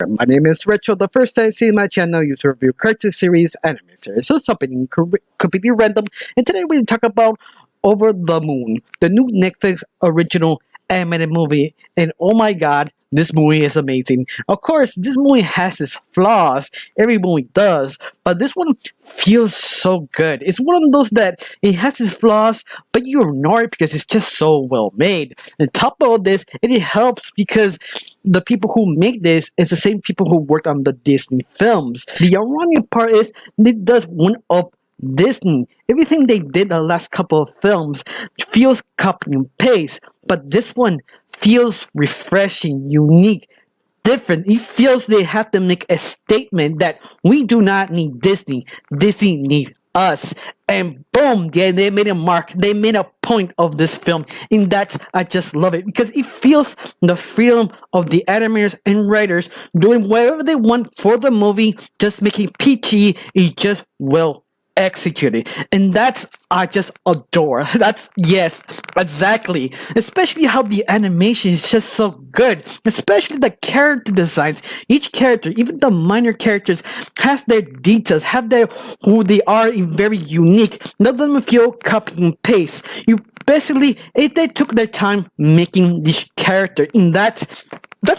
My name is Retro. The first time seeing my channel, you to review cartoon series, anime series, so something completely random. And today we're going to talk about Over the Moon, the new Netflix original animated movie. And oh my god, this movie is amazing. Of course, this movie has its flaws. Every movie does, but this one feels so good. It's one of those that it has its flaws, but you ignore it because it's just so well made. And top of all this, it helps because the people who make this is the same people who worked on the Disney films. The ironic part is it does one of Disney. Everything they did the last couple of films feels copy and paste, but this one feels refreshing, unique, different. It feels they have to make a statement that we do not need Disney. Disney needs us. And boom, yeah, they made a mark. They made a point of this film. And that I just love it because it feels the freedom of the animators and writers doing whatever they want for the movie, just making PG is just well executed, and that's I just adore. That's yes, exactly. Especially how the animation is just so good, especially the character designs. Each character, even the minor characters, has their details, have their who they are in very unique. None of them feel copy and paste. You basically, if they took their time making this character, in that's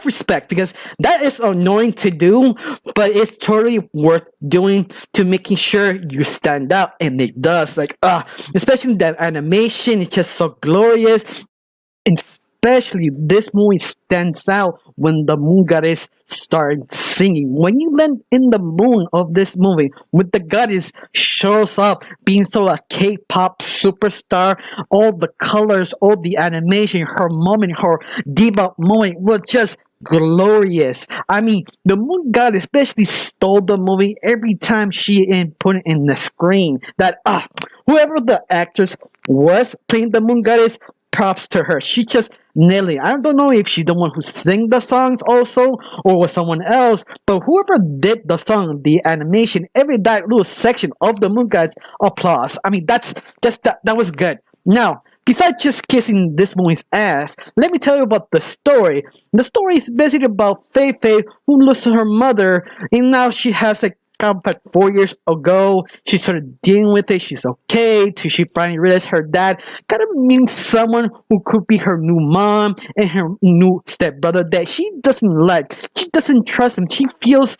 respect because that is annoying to do, but it's totally worth doing to making sure you stand out, and it does. Like especially that animation is just so glorious, and especially this movie stands out when the moon goddess started singing. When you land in the moon of this movie, when the goddess shows up being so a K-pop superstar, all the colors, all the animation, her moment, her diva moment was just glorious. I mean, the moon god especially stole the movie every time she put it in the screen. That whoever the actress was playing the moon goddess, props to her. She just nailed it. I don't know if she's the one who sang the songs also or was someone else, but whoever did the song, the animation, every that little section of the moon goddess, applause. I mean, that's just that was good. Now, besides just kissing this movie's ass, let me tell you about the story. The story is basically about Fei Fei who lost her mother, and now she has a like 4 years ago. She started dealing with it. She's okay till she finally realized her dad kind of means someone who could be her new mom and her new stepbrother that she doesn't like. She doesn't trust him. She feels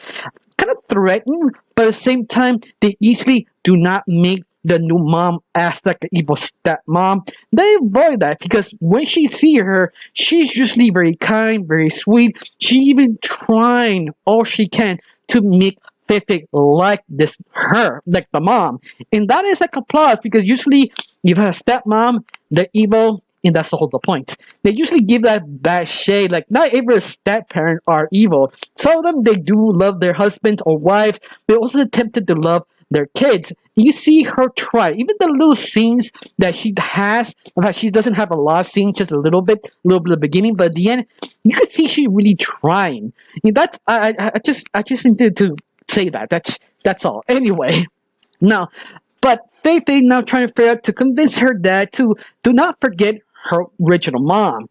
kind of threatened, but at the same time, they easily do not make the new mom act like an evil stepmom. They avoid that because when she see her, she's usually very kind, very sweet. She even trying all she can to make Feifei like this her, like the mom. And that is like applause because usually you have a stepmom, they're evil, and that's the whole point. They usually give that bad shade, like not every step parent are evil. Some of them they do love their husbands or wives, but also attempted to love their kids. You see her try, even the little scenes that she has. In fact, she doesn't have a lot of scenes, just a little bit at the beginning, but at the end, you can see she really trying. And that's I just needed to say that. That's all. Anyway, now, but Fei Fei now trying to figure out to convince her dad to do not forget her original mom.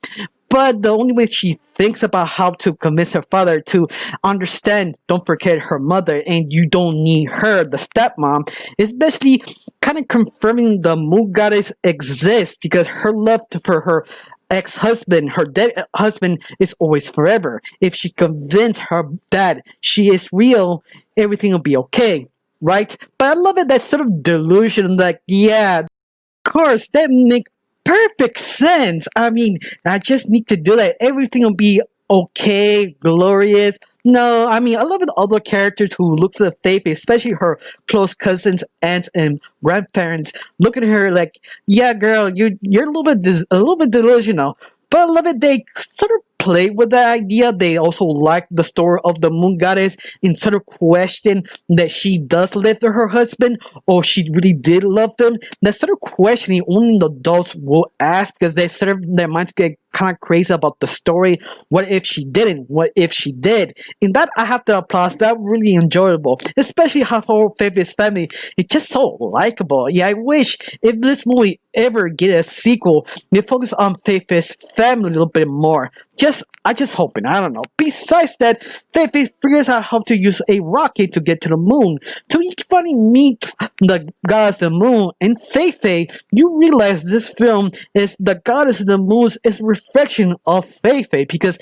But the only way she thinks about how to convince her father to understand, don't forget her mother, and you don't need her, the stepmom, is basically kind of confirming the moon goddess exists because her love for her ex-husband, her dead husband, is always forever. If she convinces her dad she is real, everything will be okay, right? But I love it, that sort of delusion, like, yeah, of course, that makes perfect sense. I mean, I just need to do that. Everything will be okay, glorious. No, I mean, I love the other characters who looks at Faith, especially her close cousins, aunts, and grandparents. Look at her like, yeah, girl, you're a little bit delusional. But I love it. They sort of play with that idea. They also like the story of the moon goddess and sort of question that she does live with her husband or she really did love them. That sort of questioning only the adults will ask because they sort of their minds get kind of crazy about the story. What if she didn't? What if she did? And that I have to applaud. That really enjoyable, especially how whole Faith's family is just so likable. Yeah, I wish if this movie ever get a sequel, they focus on Faith's family a little bit more. Just I just hoping. I don't know. Besides that, Feifei figures out how to use a rocket to get to the moon. So he finally meets the goddess of the moon. And Feifei, you realize this film is the goddess of the moon's is reflection of Feifei, because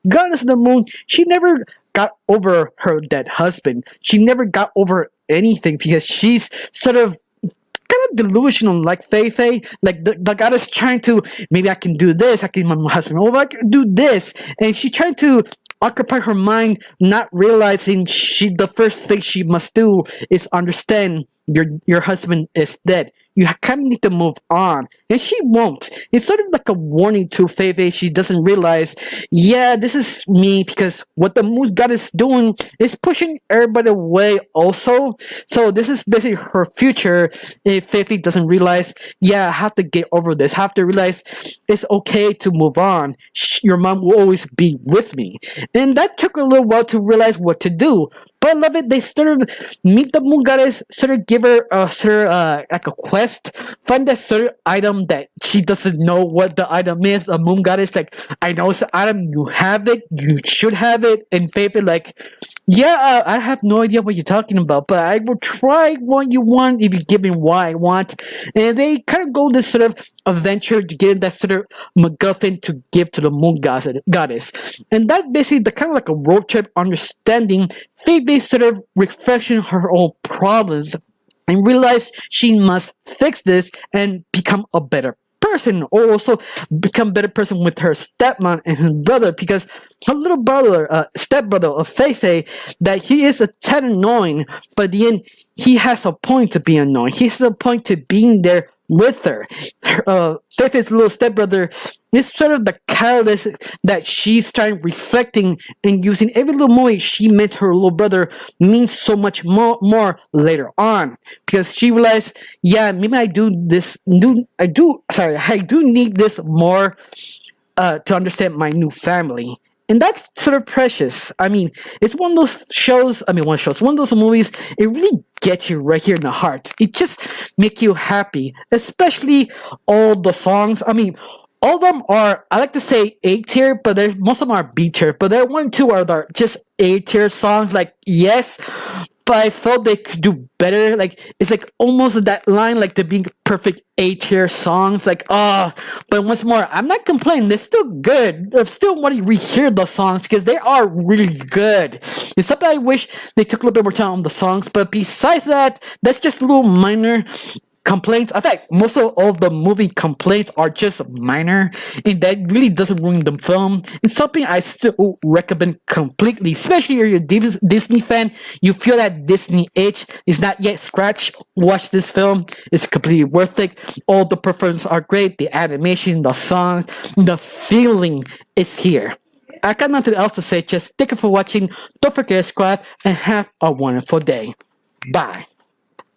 goddess of the moon, she never got over her dead husband. She never got over anything because she's sort of kind of delusional like Feifei. Like the goddess trying to, maybe I can do this, I can my husband, oh, I can do this. And she trying to occupy her mind, not realizing the first thing she must do is understand your husband is dead. You kind of need to move on, and she won't. It's sort of like a warning to Feifei. She doesn't realize, yeah, this is me, because what the moon god is doing is pushing everybody away also. So this is basically her future. If Feifei doesn't realize, yeah, I have to get over this. I have to realize it's okay to move on. Your mom will always be with me, and that took a little while to realize what to do. But I love it. They sort of meet the moon goddess, sort of give her like a quest, find that certain item that she doesn't know what the item is. A moon goddess like, I know it's an item, you have it, you should have it. And Faith like, yeah, I have no idea what you're talking about, but I will try what you want if you give me what I want. And they kind of go this sort of adventure to get that sort of MacGuffin to give to the moon goddess. And that basically the kind of like a road trip understanding Faith-based sort of reflection her own problems and realize she must fix this and become a better person, or also become a better person with her stepmom and his brother, because her little brother, stepbrother of Feifei, that he is a tad annoying, but at the end he has a point to be annoying. He has a point to being there with her. Feifei's little stepbrother is sort of the catalyst that she's starting reflecting and using. Every little moment she met her little brother means so much more later on, because she realized, yeah, maybe I do need this more to understand my new family. And that's sort of precious. I mean, it's one of those shows, one of those movies, it really gets you right here in the heart. It just makes you happy, especially all the songs. I mean, all of them are, I like to say A tier, but most of them are B tier. But there 1 and 2 are just A tier songs. Like, yes, but I felt they could do better. Like, it's like almost that line, like the being perfect A tier songs. Like, but once more, I'm not complaining. They're still good. I still want to rehear the songs because they are really good. It's something I wish they took a little bit more time on the songs. But besides that, that's just a little minor complaints. In fact, most of all the movie complaints are just minor, and that really doesn't ruin the film. It's something I still recommend completely, especially if you're a Disney fan. You feel that Disney itch is not yet scratched. Watch this film; it's completely worth it. All the performances are great. The animation, the songs, the feeling is here. I got nothing else to say. Just thank you for watching. Don't forget to subscribe and have a wonderful day. Bye.